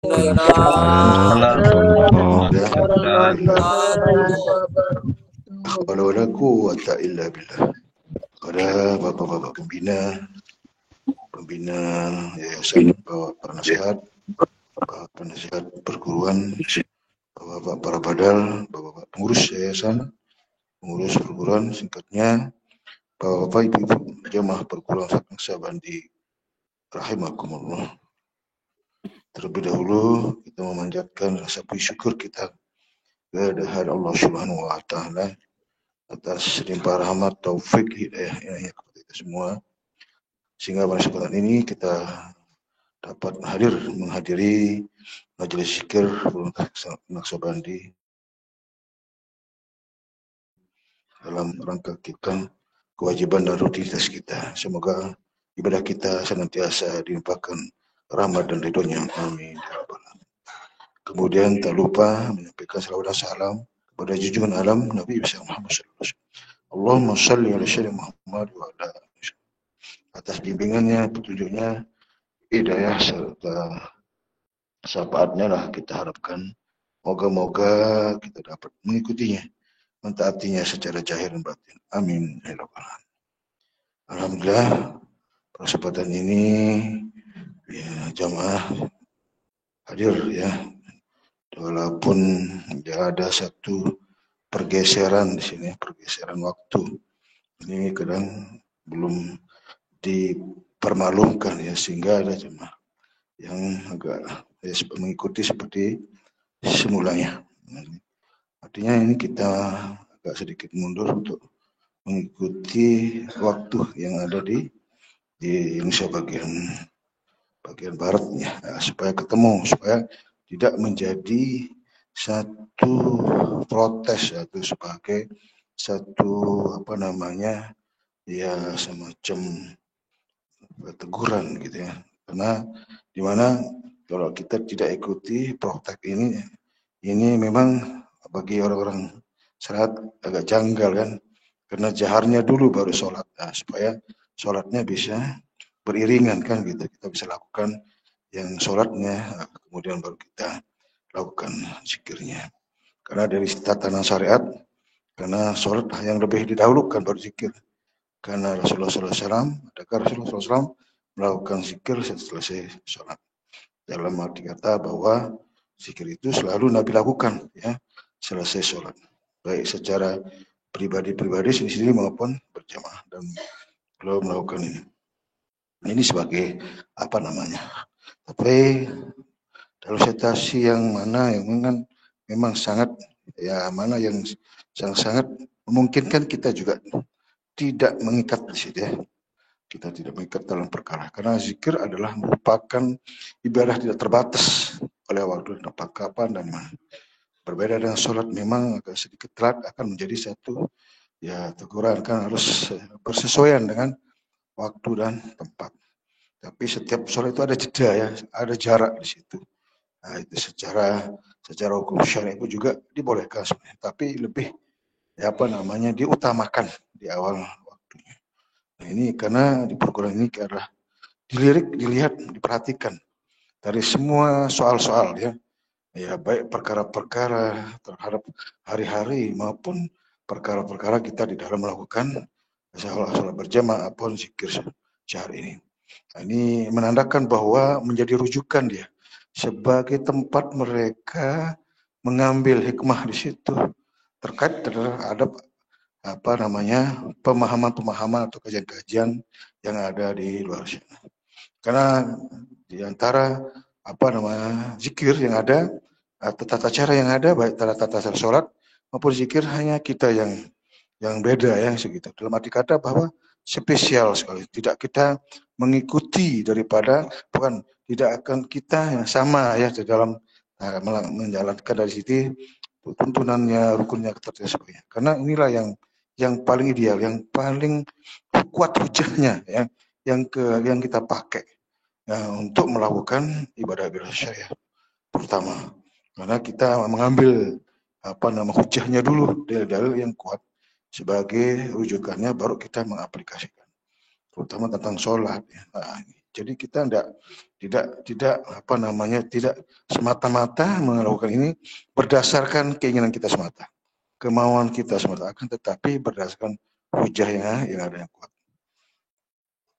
Wala quwwata illa billah. Pada bapak-bapak pembina yayasan, para nasihat, penasihat perguruan, bapak para badal, bapak pengurus yayasan, pengurus perguruan, singkatnya bapak ibu-ibu jamaah perguruan Naksabandi rahimakumullah. Terlebih dahulu kita memanjatkan rasa puji syukur kita kehadirat Allah Subhanahu wa taala atas limpah rahmat, taufik, hidayah kepada kita semua, sehingga pada kesempatan ini kita dapat menghadiri majelis zikir Naksabandi dalam rangka kita kewajiban dan rutinitas kita. Semoga ibadah kita senantiasa dilimpahkan rahmat dan ridhonya. Amin. Kemudian tak lupa menyampaikan salawat dan salam kepada junjungan alam Nabi besar Muhammad sallallahu alaihi wasallam. Allahumma shalli ala sayyidina Muhammad wa ala atas bimbingannya, petunjuknya, hidayah serta syafaatnya lah kita harapkan. Moga-moga kita dapat mengikutinya, mentaatinya secara zahir dan batin. Amin. Alhamdulillah, kesempatan ini ya, jamaah hadir ya. Walaupun ya ada satu pergeseran di sini, pergeseran waktu. Ini kadang belum dipermalukan ya, sehingga ada jemaah yang agak mengikuti seperti semulanya. Artinya ini kita agak sedikit mundur untuk mengikuti waktu yang ada di Indonesia bagian baratnya, supaya ketemu, supaya tidak menjadi satu protes atau sebagai satu ya semacam teguran gitu ya. Karena dimana kalau kita tidak ikuti protes ini memang bagi orang-orang salat agak janggal kan, karena jaharnya dulu baru sholat, supaya sholatnya bisa beriringan kan gitu, kita bisa lakukan yang sholatnya, kemudian baru kita lakukan zikirnya. Karena dari tatanan syariat, karena sholat yang lebih didahulukan baru zikir. Karena Rasulullah SAW, adakah Rasulullah SAW melakukan zikir setelah selesai sholat. Dalam arti kata bahwa zikir itu selalu Nabi lakukan ya selesai sholat, baik secara pribadi sendiri maupun berjamaah, dan beliau melakukan ini. Ini sebagai tapi dalam situasi yang mana yang memang sangat mana yang sangat memungkinkan kita juga tidak mengikat di situ ya. Kita tidak mengikat dalam perkara, karena zikir adalah merupakan ibadah tidak terbatas oleh waktu dan tempat, kapan dan mana. Berbeda dengan sholat, memang agak sedikit telat akan menjadi satu ya teguran, kan harus bersesuaian dengan waktu dan tempat. Tapi setiap sholat itu ada jeda ya, ada jarak di situ. Nah, itu secara hukum syariat itu juga dibolehkan sebenarnya, tapi lebih diutamakan di awal waktunya. Nah, ini karena di perguruan ini adalah dilihat, diperhatikan dari semua soal-soal ya baik perkara-perkara terhadap hari-hari maupun perkara-perkara kita di dalam melakukan sholat berjamaah maupun zikir sehari ini. Nah, ini menandakan bahwa menjadi rujukan dia sebagai tempat mereka mengambil hikmah di situ terkait terhadap pemahaman-pemahaman atau kajian-kajian yang ada di luar sana. Karena di antara zikir yang ada, tata cara yang ada, baik tata cara sholat maupun zikir, hanya kita yang beda ya segitu. Dalam arti kata bahwa spesial sekali, tidak kita mengikuti daripada, bukan tidak akan kita yang sama ya di dalam menjalankan dari situ tuntunannya, rukunnya, ketentuan sebagainya. Karena inilah yang paling ideal, yang paling kuat hujahnya ya, yang kita pakai untuk melakukan ibadah syariat pertama. Karena kita mengambil hujahnya dulu, dalil-dalil yang kuat sebagai rujukannya, baru kita mengaplikasikan, terutama tentang sholat ya. Nah, jadi kita tidak apa namanya, tidak semata-mata melakukan ini berdasarkan keinginan kita semata, kemauan kita semata, akan tetapi berdasarkan hujahnya yang ada yang kuat.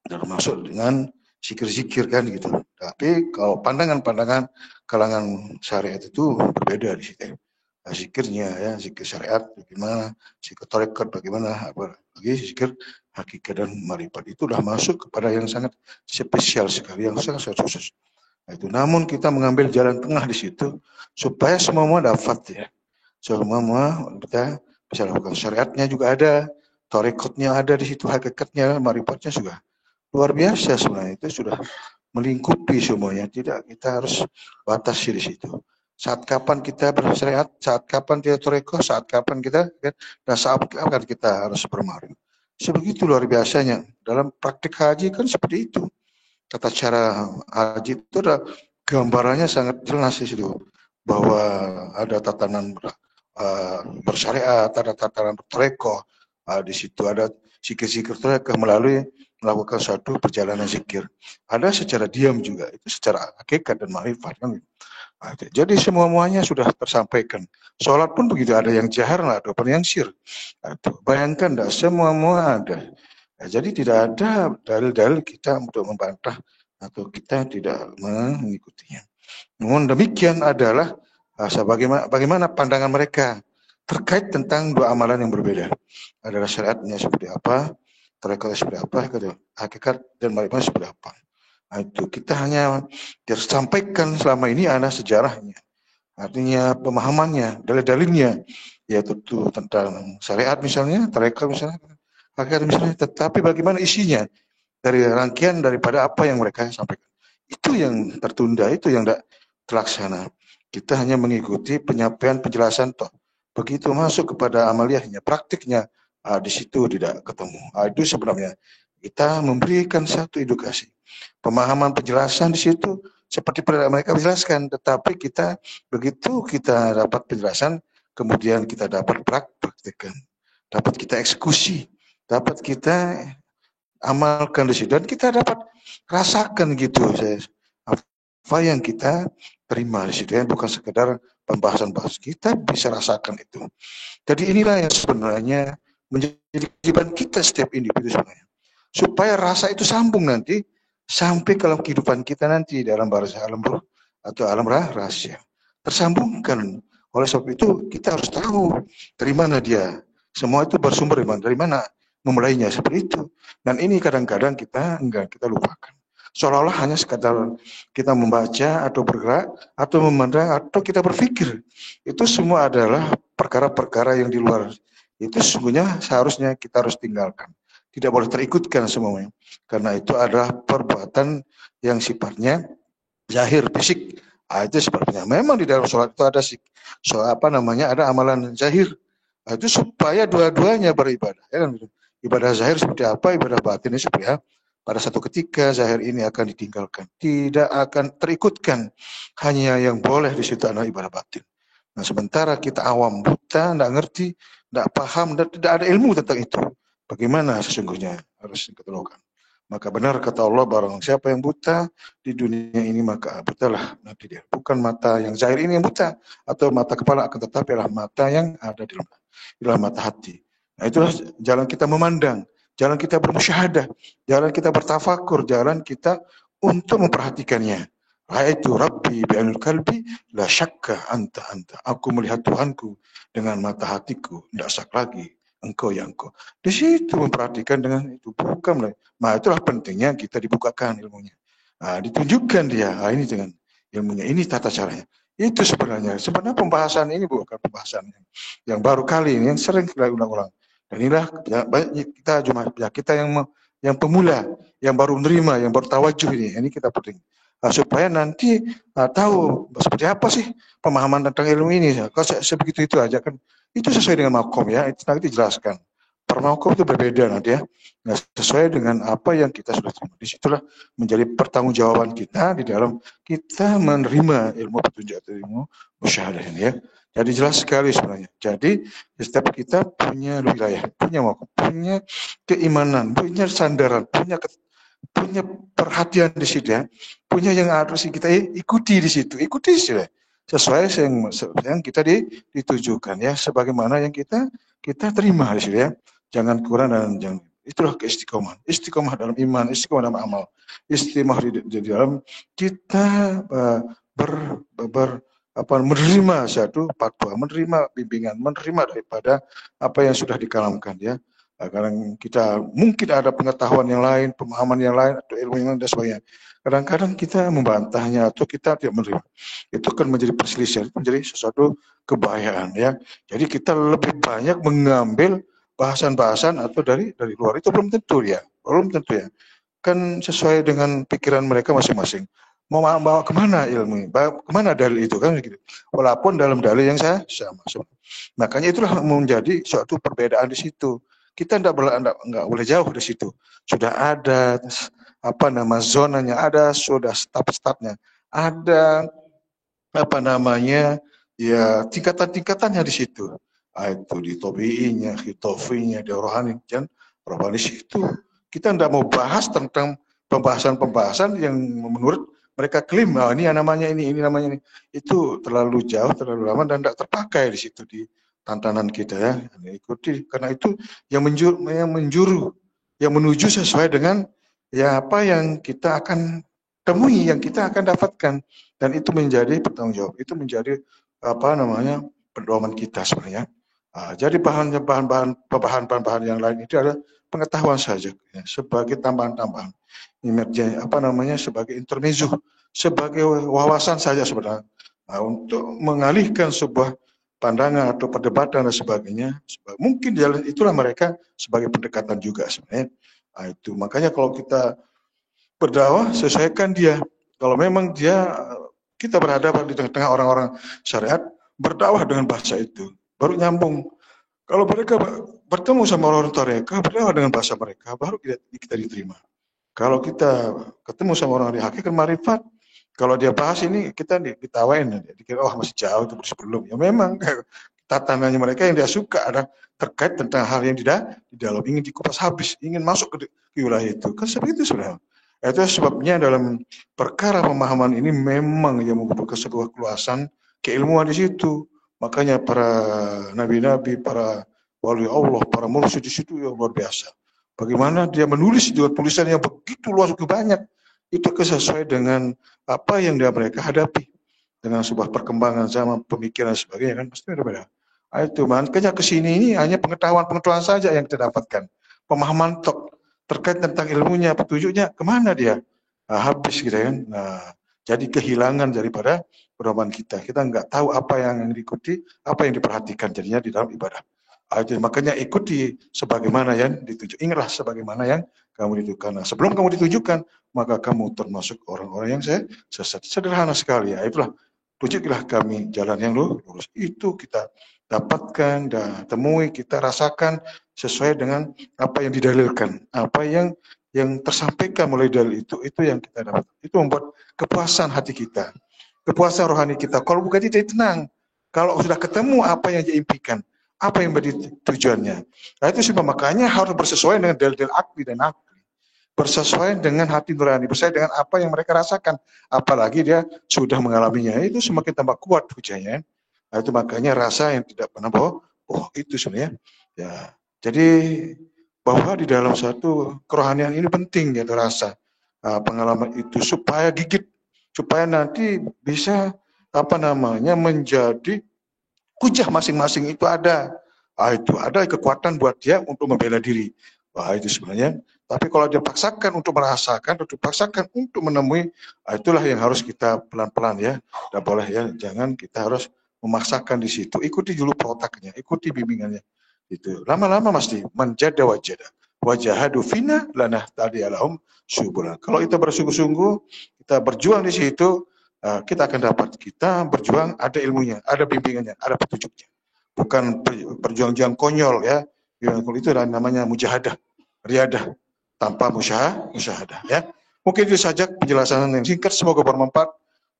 Termasuk dengan zikir-zikir kan gitu. Tapi kalau pandangan-pandangan kalangan syariat itu berbeda di situ. Zikirnya ya, zikir syariat bagaimana, zikir tarekat bagaimana, apalagi zikir hakikat dan marifat itu sudah masuk kepada yang sangat spesial sekali, yang sangat khusus. Nah, itu. Namun kita mengambil jalan tengah di situ supaya semua dapat ya. Semua kita bisa lakukan, syariatnya juga ada, tarekatnya ada di situ, hakikatnya, marifatnya juga luar biasa sebenarnya, itu sudah melingkupi semuanya. Tidak, kita harus batasi di situ. Saat kapan kita bersyariat, saat kapan kita tarekat, saat kapan kita, dan saat kapan kita harus bermarif. Sebegitu luar biasanya. Dalam praktik haji kan seperti itu. Tata cara haji itu ada gambarannya sangat jelas di situ. Bahwa ada tatanan bersyariat, ada tatanan bertarekat, di situ ada zikir-zikir tarekat melalui melakukan suatu perjalanan zikir. Ada secara diam juga, itu secara hakikat dan marifat kan. Jadi semua-muanya sudah tersampaikan. Sholat pun begitu, ada yang jahar, ada pun yang sir. Bayangkan, semua ada. Jadi tidak ada dalil-dalil kita untuk membantah atau kita tidak mengikutinya. Namun demikian adalah bagaimana pandangan mereka terkait tentang dua amalan yang berbeda. Adalah syariatnya seperti apa, tarekatnya seperti apa, hakikat dan marifat seperti apa. Nah, itu kita hanya tersampaikan selama ini adalah sejarahnya, artinya pemahamannya, dalil-dalilnya, yaitu tentang syariat misalnya, tarekat misalnya, hakikat misalnya, tetapi bagaimana isinya dari rangkaian daripada apa yang mereka sampaikan. Itu yang tertunda, itu yang tidak terlaksana. Kita hanya mengikuti penyampaian penjelasan toh. Begitu masuk kepada amaliyahnya, praktiknya, di situ tidak ketemu. Itu sebenarnya kita memberikan satu edukasi, pemahaman penjelasan di situ seperti pada mereka menjelaskan, tetapi kita begitu kita dapat penjelasan, kemudian kita dapat praktekkan, dapat kita eksekusi, dapat kita amalkan di situ, dan kita dapat rasakan gitu apa yang kita terima di situ, bukan sekedar pembahasan-bahas, kita bisa rasakan itu. Jadi inilah yang sebenarnya menjadi kewajiban kita setiap individu sebenarnya, supaya rasa itu sambung nanti sampai ke kehidupan kita nanti dalam barzah, alam ruh atau alam rahasia, tersambungkan. Oleh sebab itu kita harus tahu dari mana dia, semua itu bersumber dari mana memulainya, seperti itu. Dan ini kadang-kadang kita lupakan, seolah-olah hanya sekadar kita membaca atau bergerak atau memandang atau kita berpikir, itu semua adalah perkara-perkara yang di luar. Itu sesungguhnya seharusnya kita harus tinggalkan, tidak boleh terikutkan semuanya, karena itu adalah perbuatan yang sifatnya zahir, fisik. Itu sebabnya memang di dalam sholat itu ada ada amalan zahir. Itu supaya dua-duanya beribadah, ya kan? Ibadah zahir seperti apa, ibadah batin ini seperti apa. Pada satu ketika zahir ini akan ditinggalkan, tidak akan terikutkan, hanya yang boleh di situ adalah ibadah batin. Nah, sementara kita awam, buta, tidak ngerti, tidak paham, dan tidak ada ilmu tentang itu, bagaimana sesungguhnya harus kita lakukan. Maka benar kata Allah, barang siapa yang buta di dunia ini, maka butalah nanti dia. Bukan mata yang zahir ini yang buta, atau mata kepala, akan tetapi adalah mata yang ada di dalam mata hati. Nah, itulah jalan kita memandang, jalan kita bermusyahadah, jalan kita bertafakur, jalan kita untuk memperhatikannya. Ra'aitu Rabbi bi'anul kalbi la syakka anta. Aku melihat Tuhanku dengan mata hatiku, tidak syak lagi engkau yang engkau. Di situ memperhatikan dengan itu, bukan. Nah, itulah pentingnya kita dibukakan ilmunya. Nah, ditunjukkan dia, ini dengan ilmunya, ini tata caranya. Itu sebenarnya pembahasan ini bukan pembahasan yang baru kali ini, yang sering kita ulang-ulang. Dan inilah kita yang pemula, yang baru menerima, yang baru tawajuh ini kita penting. Supaya nanti tahu seperti apa sih pemahaman tentang ilmu ini. Kalau sebegitu itu aja kan, itu sesuai dengan makom ya, itu nanti dijelaskan. Per makom itu berbeda nanti ya. Nah, sesuai dengan apa yang kita sudah terima. Disitulah menjadi pertanggungjawaban kita di dalam kita menerima ilmu petunjuk atau ilmu musyahadah ini ya. Jadi jelas sekali sebenarnya. Jadi setiap kita punya wilayah, punya makom, punya keimanan, punya sandaran, punya punya perhatian di situ ya, punya yang harus kita ikuti di situ, ikuti sesuai yang kita ditujukan ya, sebagaimana yang kita terima di situ ya, jangan kurang dan jangan. Itulah keistiqomahan, istiqomah dalam iman, istiqomah dalam amal, istiqomah di dalam kita menerima satu fatwa, menerima bimbingan, menerima daripada apa yang sudah dikalamkan ya. Karena kita mungkin ada pengetahuan yang lain, pemahaman yang lain, atau ilmu yang lain dan sebagainya. Kadang-kadang kita membantahnya atau kita tidak menerima. Itu kan menjadi perselisihan, menjadi sesuatu kebahayaan ya. Jadi kita lebih banyak mengambil bahasan-bahasan atau dari luar, itu belum tentu ya, belum tentu ya. Kan sesuai dengan pikiran mereka masing-masing. Mau bawa kemana ilmu, bawa kemana dalil itu kan gitu. Walaupun dalam dalil yang sama. Makanya itulah menjadi suatu perbedaan di situ. Kita nggak boleh jauh dari situ. Sudah ada zonanya, ada sudah step-stepnya, ada ya tingkatan-tingkatannya di situ. Itu di tobi'inya, hitofinya, di rohani, dan rohani situ. Kita tidak mau bahas tentang pembahasan-pembahasan yang menurut mereka klaim, ini namanya ini namanya ini. Itu terlalu jauh, terlalu lama, dan tidak terpakai di situ di tantangan kita ya. Ikuti, karena itu yang menjuru, yang menuju sesuai dengan ya apa yang kita akan temui, yang kita akan dapatkan. Dan itu menjadi pertanggung jawab, itu menjadi pedoman kita sebenarnya. Jadi bahan-bahan yang lain itu adalah pengetahuan saja ya, sebagai tambahan-tambahan, sebagai intermezzo, sebagai wawasan saja sebenarnya, untuk mengalihkan sebuah pandangan atau perdebatan dan sebagainya. Mungkin jalan itulah mereka sebagai pendekatan juga sebenarnya. Itu makanya kalau kita berdakwah, sesuaikan dia. Kalau memang kita berhadapan di tengah-tengah orang-orang syariat, berdakwah dengan bahasa itu, baru nyambung. Kalau mereka bertemu sama orang mereka, berdakwah dengan bahasa mereka, baru kita diterima. Kalau kita ketemu sama orang di hakikat marifat, kalau dia bahas ini, kita ditawain, dikira masih jauh, itu belum. Ya memang tatanannya mereka yang dia suka ada terkait tentang hal yang tidak di dalam, ingin dikupas habis, ingin masuk ke wilayah itu. Kan seperti itu sebenarnya. Itu sebabnya dalam perkara pemahaman ini memang yang membutuhkan sebuah keluasan keilmuan di situ. Makanya para nabi-nabi, para wali Allah, para mursyid di situ yang luar biasa. Bagaimana dia menulis dengan tulisan yang begitu luas, begitu banyak. Itu sesuai dengan apa yang mereka hadapi. Dengan sebuah perkembangan zaman, pemikiran sebagainya kan pasti berbeda. Itu makanya kesini ini hanya pengetahuan saja yang kita dapatkan. Pemahaman terkait tentang ilmunya, petunjuknya, kemana dia? Habis gitu kan. Jadi kehilangan daripada pedoman kita. Kita nggak tahu apa yang diikuti, apa yang diperhatikan jadinya di dalam ibadah. Makanya ikuti sebagaimana yang dituju. Ingatlah sebagaimana yang kamu ditujukan. Sebelum kamu ditujukan, maka kamu termasuk orang-orang yang sesat. Sederhana sekali ya. Itulah, tunjukilah kami jalan yang lurus. Itu kita dapatkan dan temui, kita rasakan sesuai dengan apa yang didalilkan, apa yang tersampaikan melalui dalil itu yang kita dapat. Itu membuat kepuasan hati kita, kepuasan rohani kita. Kalau bukan itu tenang. Kalau sudah ketemu apa yang diimpikan, apa yang menjadi tujuannya. Nah itu sebab makanya harus bersesuaian dengan dalil-dalil akli dan akli. Bersesuaian dengan hati nurani, bersesuaian dengan apa yang mereka rasakan. Apalagi dia sudah mengalaminya, itu semakin tambah kuat hujahnya. Nah, itu makanya rasa yang tidak pernah itu sebenarnya. Ya, jadi bahwa di dalam satu kerohanian ini penting ya rasa pengalaman itu supaya gigit, supaya nanti bisa menjadi hujah masing-masing itu ada. Itu ada kekuatan buat dia untuk membela diri. Itu sebenarnya. Tapi kalau dia paksakan untuk merasakan, atau dipaksakan untuk menemui, itulah yang harus kita pelan-pelan ya. Tidak boleh ya, jangan kita harus memaksakan di situ. Ikuti dulu protaknya, ikuti bimbingannya. Itu lama-lama pasti menjadi wajahadu fina lanah tadi alahum subulan. Kalau kita bersungguh-sungguh, kita berjuang di situ, kita akan dapat. Kita berjuang, ada ilmunya, ada bimbingannya, ada petunjuknya. Bukan perjuangan konyol ya. Itu namanya mujahadah, riadah tanpa musyahadah ya. Mungkin itu saja penjelasan yang singkat, semoga bermanfaat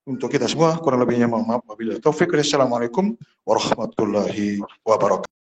untuk kita semua. Kurang lebihnya mohon maaf. Wabillahi taufik. Assalamualaikum warahmatullahi wabarakatuh.